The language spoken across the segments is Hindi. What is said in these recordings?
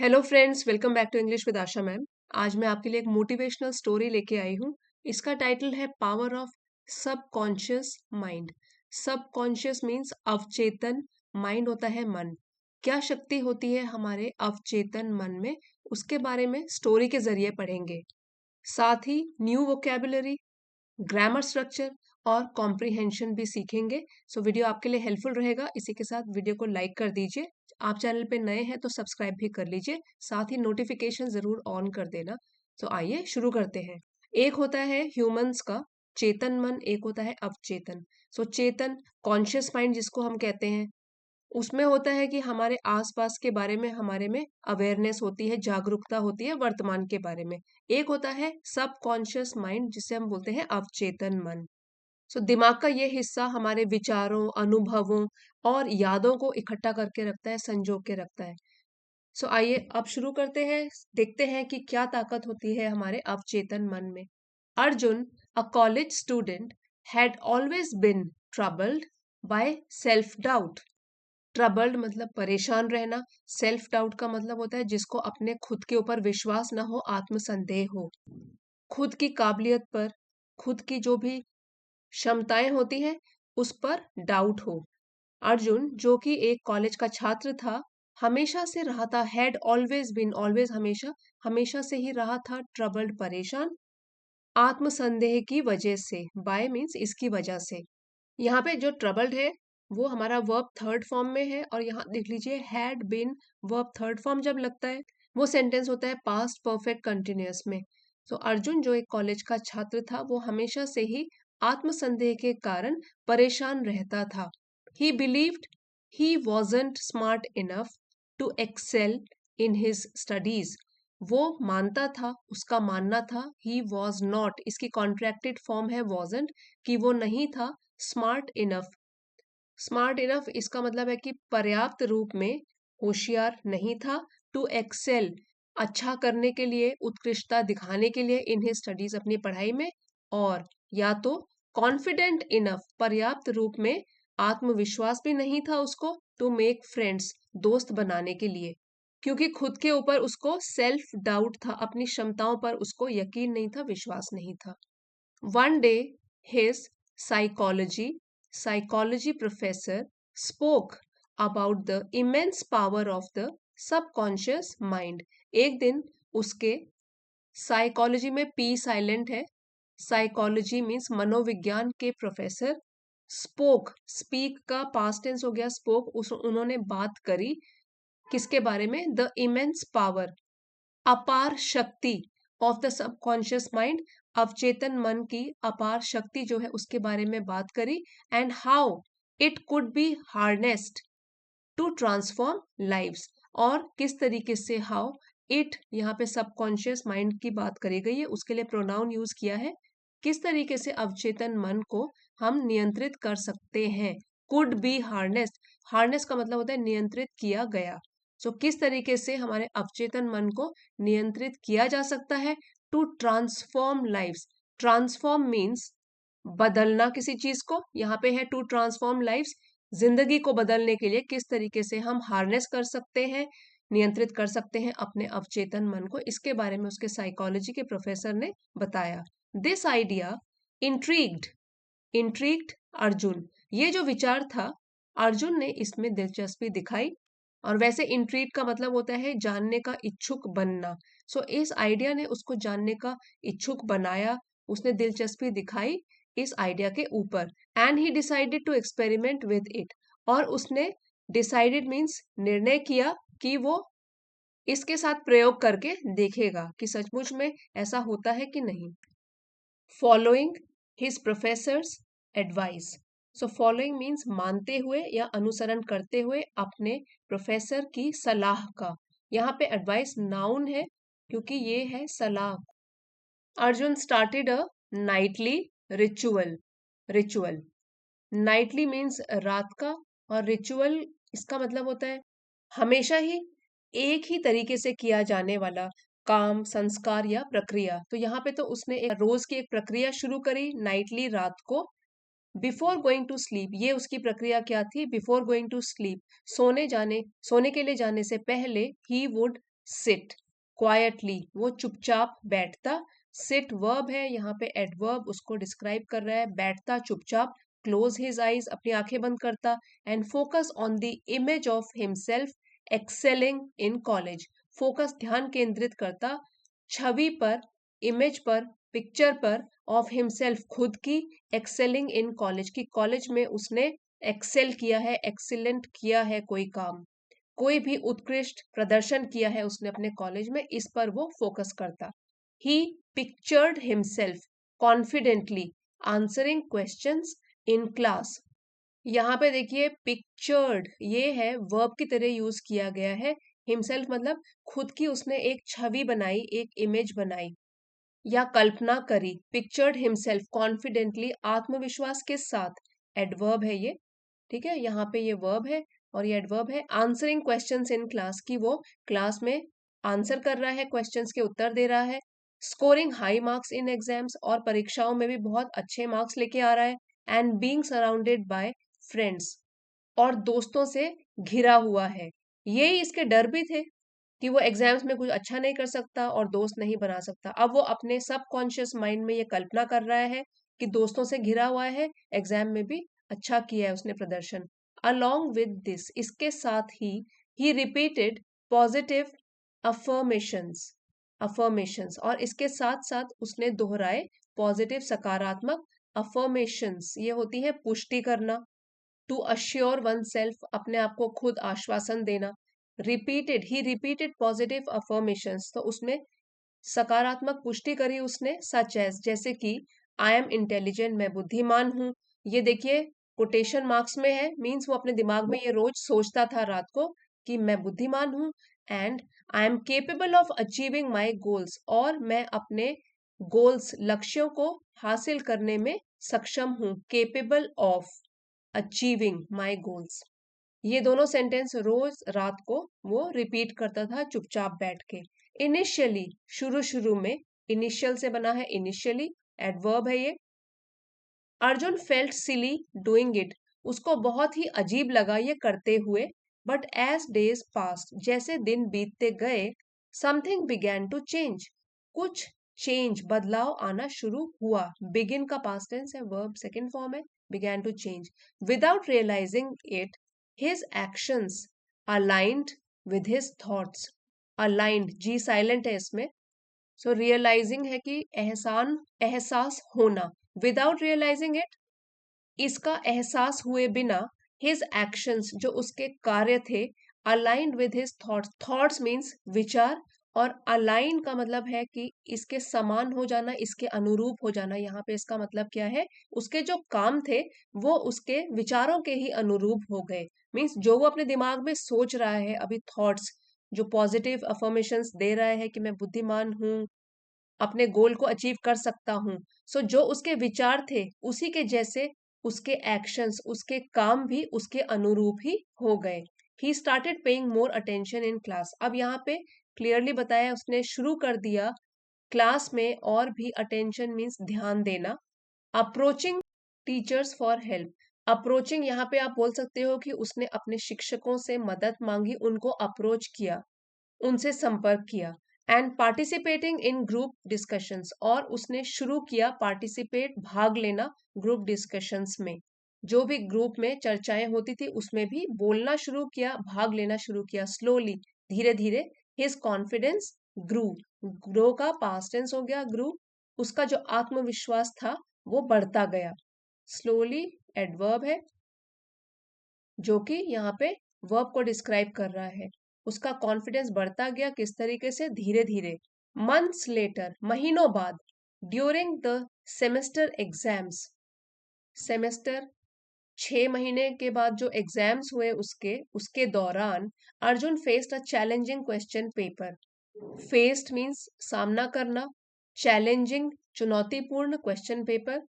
Hello friends, welcome back to English with Asha ma'am. आज मैं आपके लिए एक मोटिवेशनल स्टोरी लेके आई हूँ। इसका टाइटल है power of subconscious mind. Subconscious means अवचेतन, माइंड होता है मन। क्या शक्ति होती है हमारे अवचेतन मन में, उसके बारे में स्टोरी के जरिए पढ़ेंगे। साथ ही न्यू वोकेबुलरी, ग्रामर स्ट्रक्चर और कॉम्प्रिहेंशन भी सीखेंगे। सो वीडियो आपके लिए हेल्पफुल रहेगा। इसी के साथ वीडियो को लाइक कर दीजिए। आप चैनल पे नए हैं तो सब्सक्राइब भी कर लीजिए, साथ ही नोटिफिकेशन जरूर ऑन कर देना। तो आइए शुरू करते हैं। एक होता है ह्यूमंस का चेतन मन, एक होता है अवचेतन। सो चेतन, कॉन्शियस माइंड जिसको हम कहते हैं, उसमें होता है कि हमारे आसपास के बारे में हमारे में अवेयरनेस होती है, जागरूकता होती है वर्तमान के बारे में। एक होता है सब कॉन्शियस माइंड जिसे हम बोलते हैं अवचेतन मन। सो दिमाग का ये हिस्सा हमारे विचारों, अनुभवों और यादों को इकट्ठा करके रखता है, संजो के रखता है। सो आइए अब शुरू करते हैं। देखते हैं कि क्या ताकत होती है हमारे अवचेतन मन में। Arjun, a college student, had always been troubled by self doubt. Troubled मतलब परेशान रहना, सेल्फ डाउट का मतलब होता है जिसको अपने खुद के ऊपर विश्वास ना हो, आत्मसंदेह हो, खुद की काबिलियत पर, खुद की जो भी क्षमताएं होती हैं उस पर डाउट हो। अर्जुन जो कि एक कॉलेज का छात्र था, हमेशा से रहा था, हैड ऑलवेज बिन, ऑलवेज हमेशा, हमेशा से ही रहा था ट्रबल्ड परेशान, आत्मसंदेह की वजह से। बाय मीन्स इसकी वजह से। यहाँ पे जो ट्रबल्ड है वो हमारा वर्ब थर्ड फॉर्म में है, और यहाँ देख लीजिए had been verb third form जब लगता है वो सेंटेंस होता है पास्ट परफेक्ट कंटिन्यूअस में। तो अर्जुन जो एक कॉलेज का छात्र था वो हमेशा से ही आत्मसंदेह के कारण परेशान रहता था। He believed he wasn't smart enough to excel in his studies. वो मानता था, उसका मानना था, ही वॉज नॉट, इसकी कॉन्ट्रैक्टेड फॉर्म है wasn't, कि वो नहीं था स्मार्ट इनफ। स्मार्ट इनफ इसका मतलब है कि पर्याप्त रूप में होशियार नहीं था, टू एक्सेल अच्छा करने के लिए, उत्कृष्टता दिखाने के लिए, इन हिज स्टडीज अपनी पढ़ाई में, और या तो कॉन्फिडेंट इनफ पर्याप्त रूप में आत्मविश्वास भी नहीं था उसको, टू मेक फ्रेंड्स दोस्त बनाने के लिए, क्योंकि खुद के ऊपर उसको सेल्फ डाउट था, अपनी क्षमताओं पर उसको यकीन नहीं था, विश्वास नहीं था। One day, his psychology professor spoke about the immense power of the subconscious mind. एक दिन उसके साइकोलॉजी में पी साइलेंट है, साइकोलॉजी मीन्स मनोविज्ञान के प्रोफेसर, स्पोक, स्पीक का पास्ट टेंस हो गया स्पोक, उन्होंने बात करी किसके बारे में, द इमेंस पावर, अपार शक्ति ऑफ द सबकॉन्शियस माइंड, अवचेतन मन की अपार शक्ति जो है उसके बारे में बात करी, and how it could be harnessed to transform lives, और किस तरीके से हाउ इट, यहाँ पे सबकॉन्शियस माइंड की बात करी गई है, उसके लिए प्रोनाउन यूज किया है, किस तरीके से अवचेतन मन को हम नियंत्रित कर सकते हैं। कुड बी हार्नेस्ड, हार्नेस का मतलब होता है नियंत्रित किया गया। सो किस तरीके से हमारे अवचेतन मन को नियंत्रित किया जा सकता है, to transform lives. Transform means बदलना किसी चीज को, यहाँ पे है टू ट्रांसफॉर्म लाइव्स, जिंदगी को बदलने के लिए किस तरीके से हम हार्नेस कर सकते हैं, नियंत्रित कर सकते हैं अपने अवचेतन मन को, इसके बारे में उसके साइकोलॉजी के प्रोफेसर ने बताया। This idea intrigued, intrigued Arjun, ये जो विचार था अर्जुन ने इसमें दिलचस्पी दिखाई, और वैसे इंट्रीग का मतलब होता है जानने का इच्छुक बनना। सो इस आइडिया ने उसको जानने का इच्छुक बनाया, उसने दिलचस्पी दिखाई इस आइडिया के ऊपर, and he decided to experiment with it, और उसने डिसाइडेड मीन्स निर्णय किया कि वो इसके साथ प्रयोग करके देखेगा कि सचमुच में ऐसा होता है कि नहीं। Following his professors advice, so following means मानते हुए या अनुसरण करते हुए अपने प्रोफेसर की सलाह का, यहाँ पे एडवाइस नाउन है क्योंकि ये है सलाह। Arjun started a Knightley ritual, ritual, Knightley means रात का, और रिचुअल इसका मतलब होता है हमेशा ही एक ही तरीके से किया जाने वाला काम, संस्कार या प्रक्रिया। तो यहाँ पे तो उसने एक रोज की एक प्रक्रिया शुरू करी नाइटली, रात को, बिफोर गोइंग टू स्लीप, ये उसकी प्रक्रिया क्या थी, बिफोर गोइंग टू स्लीप, सोने के लिए जाने से पहले, ही वुड सिट, क्वाइटली वो चुपचाप बैठता। सिट वर्ब है, यहाँ पे एडवर्ब उसको डिस्क्राइब कर रहा है, बैठता चुपचाप। क्लोज हिज आईज, अपनी आंखें बंद करता। And focus on the image of himself excelling in college, focus ध्यान केंद्रित करता छवि पर, इमेज पर, पिक्चर पर, ऑफ हिमसेल्फ खुद की, एक्सेलिंग इन कॉलेज की कॉलेज में उसने एक्सेल किया है, एक्सीलेंट किया है कोई काम, कोई भी उत्कृष्ट प्रदर्शन किया है उसने अपने कॉलेज में, इस पर वो फोकस करता। He pictured himself confidently answering questions in class. यहाँ पे देखिए पिक्चर्ड ये है वर्ब की तरह यूज किया गया है। हिमसेल्फ मतलब खुद की उसने एक छवि बनाई, एक इमेज बनाई या कल्पना करी। पिक्चर्ड हिमसेल्फ कॉन्फिडेंटली आत्मविश्वास के साथ, एडवर्ब है ये, ठीक है, यहाँ पे ये वर्ब है और ये एडवर्ब है। आंसरिंग क्वेश्चंस इन क्लास की वो क्लास में आंसर कर रहा है, क्वेश्चंस के उत्तर दे रहा है। Scoring high marks in exams, और परीक्षाओं में भी बहुत अच्छे मार्क्स लेके आ रहा है। And being surrounded by friends, और दोस्तों से घिरा हुआ है। यही इसके डर भी थे कि वो एग्जाम्स में कुछ अच्छा नहीं कर सकता और दोस्त नहीं बना सकता। अब वो अपने सबकॉन्शियस माइंड में ये कल्पना कर रहा है कि दोस्तों से घिरा हुआ है, एग्जाम में भी अच्छा किया है उसने प्रदर्शन। अलोंग विद दिस, इसके साथ ही रिपीटेड पॉजिटिव अफर्मेशंस, अफर्मेशंस, और इसके साथ साथ उसने दोहराए पॉजिटिव सकारात्मक अफर्मेशंस, ये होती है पुष्टि करना। टू अश्योर वन सेल्फ, अपने आप को खुद आश्वासन देना। रिपीटेड, ही रिपीटेड पॉजिटिव अफर्मेशंस, तो उसमें सकारात्मक पुष्टि करी उसने। सच एज, जैसे कि आई एम इंटेलिजेंट, मैं बुद्धिमान हूँ। ये देखिए कोटेशन मार्क्स में है, मीन्स वो अपने दिमाग में ये रोज सोचता था रात को कि मैं बुद्धिमान हूँ। And I am capable of achieving my goals, और मैं अपने गोल्स लक्ष्यों को हासिल करने में सक्षम हूँ। Capable of achieving my goals, ये दोनों सेंटेंस रोज रात को वो रिपीट करता था चुपचाप बैठ के। इनिशियली, शुरू शुरू में, इनिशियल से बना है इनिशियली, एडवर्ब है ये। Arjun felt silly doing it, उसको बहुत ही अजीब लगा ये करते हुए। बट एज डेज पास्ट, जैसे दिन बीतते गए, समथिंग बिगैन टू चेंज, कुछ चेंज, बदलाव आना शुरू हुआ। बिगिन का पास्ट टेंस है, वर्ब सेकंड फॉर्म है, began to change. Without realizing it, his actions aligned with his thoughts. Aligned, G silent है इसमें, सो रियलाइजिंग है कि एहसास होना। विदाउट रियलाइजिंग इट, इसका एहसास हुए बिना। हिज एक्शंस, जो उसके कार्य थे, aligned with his thoughts, thoughts means विचार, और अलाइन का मतलब है कि इसके समान हो जाना, इसके अनुरूप हो जाना। यहाँ पे इसका मतलब क्या है, उसके जो काम थे वो उसके विचारों के ही अनुरूप हो गए। मीन्स जो वो अपने दिमाग में सोच रहा है अभी, थॉट्स जो पॉजिटिव अफर्मेशंस दे रहा है कि मैं बुद्धिमान हूँ, अपने गोल को अचीव कर सकता हूँ, सो जो उसके विचार थे उसी के जैसे उसके एक्शंस, उसके काम भी उसके अनुरूप ही हो गए। He started paying more attention in class, अब यहाँ पे क्लियरली बताया उसने शुरू कर दिया क्लास में और भी अटेंशन मीन्स ध्यान देना। Approaching teachers for help, approaching यहाँ पे आप बोल सकते हो कि उसने अपने शिक्षकों से मदद मांगी, उनको अप्रोच किया, उनसे संपर्क किया। And participating in group discussions, और उसने शुरू किया पार्टिसिपेट, भाग लेना ग्रुप डिस्कशंस में। जो भी ग्रुप में चर्चाएं होती थी उसमें भी बोलना शुरू किया, भाग लेना शुरू किया। स्लोली, धीरे धीरे, हिज कॉन्फिडेंस ग्रू, ग्रो का पास्ट टेंस हो गया ग्रू, उसका जो आत्मविश्वास था वो बढ़ता गया। स्लोली एडवर्ब है जो कि यहाँ पे वर्ब को डिस्क्राइब कर रहा है। उसका कॉन्फिडेंस बढ़ता गया, किस तरीके से, धीरे धीरे। मंथ्स लेटर, महीनों बाद। During the semester exams, semester 6 महीने के बाद जो एग्जाम्स हुए उसके उसके दौरान, Arjun faced a challenging question paper. Faced means सामना करना, चैलेंजिंग चुनौतीपूर्ण, क्वेश्चन पेपर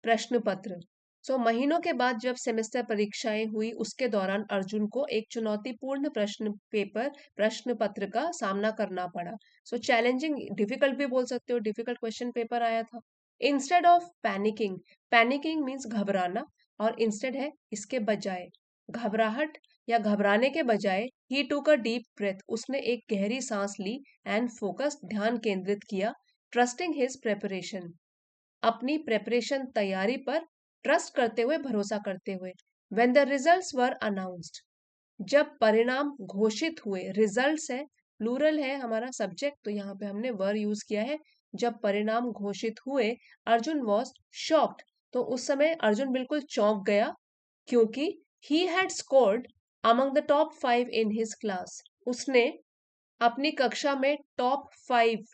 प्रश्न पत्र। सो महीनों के बाद जब सेमेस्टर परीक्षाएं हुई उसके दौरान अर्जुन को एक चुनौतीपूर्ण प्रश्न पेपर, प्रश्न पत्र का सामना करना पड़ा। सो चैलेंजिंग, डिफिकल्ट भी बोल सकते हो, डिफिकल्ट क्वेश्चन पेपर आया था। Instead of panicking, panicking means घबराना, और इंस्टेड है इसके बजाय, घबराहट या घबराने के बजाय ही टूक अ डीप ब्रेथ, उसने एक गहरी सांस ली एंड फोकस, ध्यान केंद्रित किया, ट्रस्टिंग हिज प्रेपरेशन, अपनी प्रेपरेशन तैयारी पर ट्रस्ट करते हुए, भरोसा करते हुए। When the results were announced, जब परिणाम घोषित हुए, रिजल्ट्स है, प्लूरल है हमारा सब्जेक्ट, तो यहाँ पे हमने वर यूज किया है। जब परिणाम घोषित हुए, अर्जुन वॉज शॉक्ड, तो उस समय अर्जुन बिल्कुल चौंक गया, क्योंकि he had scored among the top 5 in his class, उसने अपनी कक्षा में टॉप 5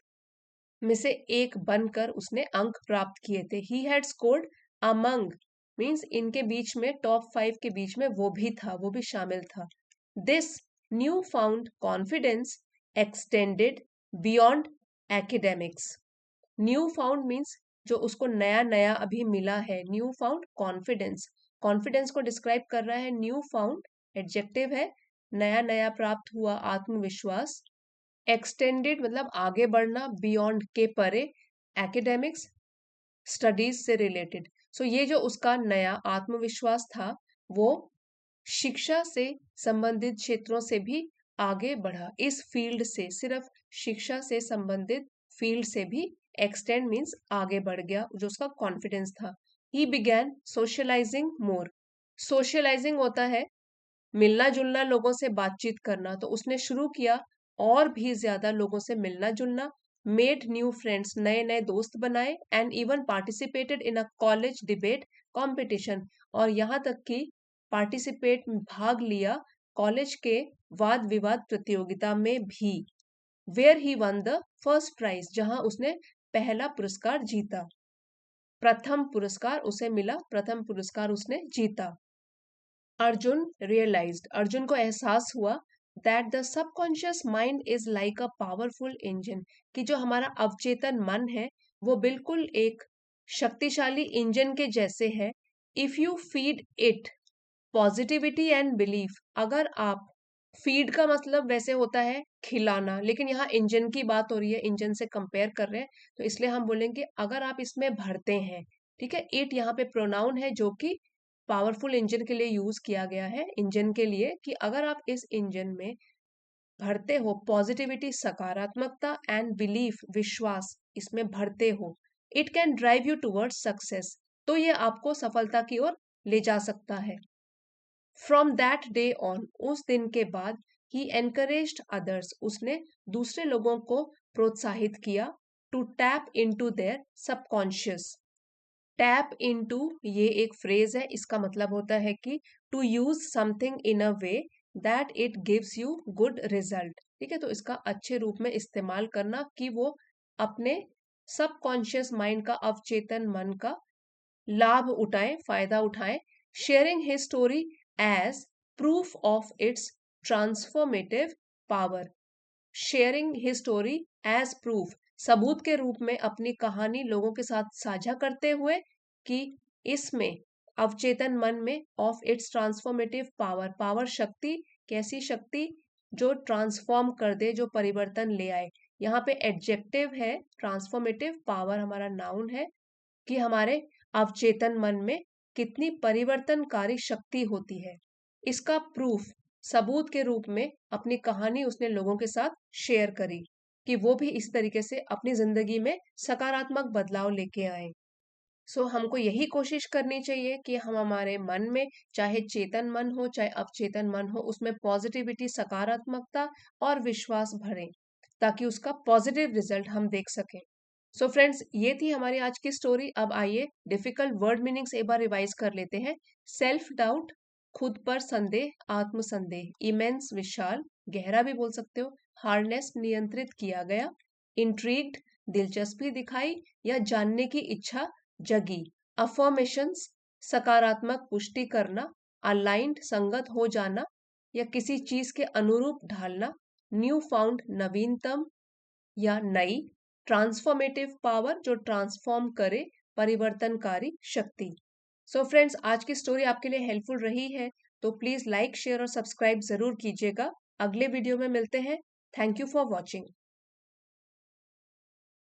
में से एक बनकर उसने अंक प्राप्त किए थे। He had scored among means इनके बीच में, टॉप 5 के बीच में वो भी था, वो भी शामिल था। This new found confidence extended beyond academics. New found means जो उसको नया नया अभी मिला है, न्यू फाउंड कॉन्फिडेंस, कॉन्फिडेंस को डिस्क्राइब कर रहा है न्यू फाउंड, एडजेक्टिव है, नया नया प्राप्त हुआ आत्मविश्वास। एक्सटेंडेड मतलब आगे बढ़ना, बियॉन्ड के परे, एकेडमिक्स स्टडीज से रिलेटेड। सो ये जो उसका नया आत्मविश्वास था, वो शिक्षा से संबंधित क्षेत्रों से भी आगे बढ़ा, इस फील्ड से, सिर्फ शिक्षा से संबंधित फील्ड से भी एक्सटेंड मीन्स आगे बढ़ गया, जो उसका कॉन्फिडेंस था। He began socialising more, socialising होता है मिलना जुलना, लोगों से बातचीत करना, तो उसने शुरू किया और भी ज्यादा लोगों से मिलना जुलना। मेड न्यू फ्रेंड्स, नए नए दोस्त बनाए, and even participated in a college debate competition, और यहाँ तक कि पार्टिसिपेट भाग लिया कॉलेज के वाद विवाद प्रतियोगिता में भी। Where he won the first prize, जहां उसने पहला पुरस्कार जीता, प्रथम पुरस्कार उसे मिला, प्रथम पुरस्कार उसने जीता। अर्जुन रियलाइज्ड, अर्जुन को एहसास हुआ that the subconscious mind is like a powerful engine, कि जो हमारा अवचेतन मन है वो बिल्कुल एक शक्तिशाली इंजन के जैसे है। If you feed it positivity and belief, अगर आप, फीड का मतलब वैसे होता है खिलाना, लेकिन यहाँ इंजन की बात हो रही है, इंजन से कंपेयर कर रहे हैं, तो इसलिए हम बोलेंगे अगर आप इसमें भरते हैं, ठीक है। इट यहाँ पे प्रोनाउन है जो कि पावरफुल इंजन के लिए यूज किया गया है, इंजन के लिए, कि अगर आप इस इंजन में भरते हो पॉजिटिविटी सकारात्मकता, एंड बिलीफ विश्वास इसमें भरते हो, it can drive you towards success, तो ये आपको सफलता की ओर ले जा सकता है। फ्रॉम दैट डे ऑन, उस दिन के बाद, ही एनकरेज्ड अदर्स, उसने दूसरे लोगों को प्रोत्साहित किया, to tap into their subconscious. Tap into ये एक फ्रेज है, इसका मतलब होता है कि to use something in a way that it gives you good result, ठीक है। तो इसका अच्छे रूप में इस्तेमाल करना, कि वो अपने सबकॉन्शियस माइंड का, अवचेतन मन का लाभ उठाएं, फायदा उठाएं। Sharing his story as proof of its transformative power, sharing his story as proof, सबूत के रूप में अपनी कहानी लोगों के साथ साझा करते हुए, कि इसमें अवचेतन मन में, of its transformative power, power शक्ति, कैसी शक्ति, जो ट्रांसफॉर्म कर दे, जो परिवर्तन ले आए। यहाँ पे एडजेक्टिव है, ट्रांसफॉर्मेटिव पावर हमारा नाउन है, कि हमारे अवचेतन मन में कितनी परिवर्तनकारी शक्ति होती है। इसका प्रूफ, सबूत के रूप में अपनी कहानी उसने लोगों के साथ शेयर करी, कि वो भी इस तरीके से अपनी जिंदगी में सकारात्मक बदलाव लेके आए। सो हमको यही कोशिश करनी चाहिए कि हम हमारे मन में, चाहे चेतन मन हो चाहे अवचेतन मन हो, उसमें पॉजिटिविटी, सकारात्मकता और विश्वास भरें, ताकि उसका पॉजिटिव रिजल्ट हम देख सकें। सो फ्रेंड्स, ये थी हमारी आज की स्टोरी। अब आइए डिफिकल्ट वर्ड मीनिंग्स एक बार रिवाइज कर लेते हैं। सेल्फ डाउट, खुद पर संदेह, आत्मसंदेह। इमेंस, विशाल, गहरा भी बोल सकते हो। हार्डनेस, नियंत्रित किया गया। इंट्रीग्ड, दिलचस्पी दिखाई या जानने की इच्छा जगी। अफर्मेशंस, सकारात्मक पुष्टि करना। अलाइंड, संगत हो जाना या किसी चीज के अनुरूप ढालना। न्यू फाउंड, नवीनतम या नई। ट्रांसफॉर्मेटिव पावर, जो ट्रांसफॉर्म करे, परिवर्तनकारी शक्ति। सो फ्रेंड्स, आज की स्टोरी आपके लिए हेल्पफुल रही है तो प्लीज लाइक, शेयर और सब्सक्राइब जरूर कीजिएगा। अगले वीडियो में मिलते हैं। Thank you for watching.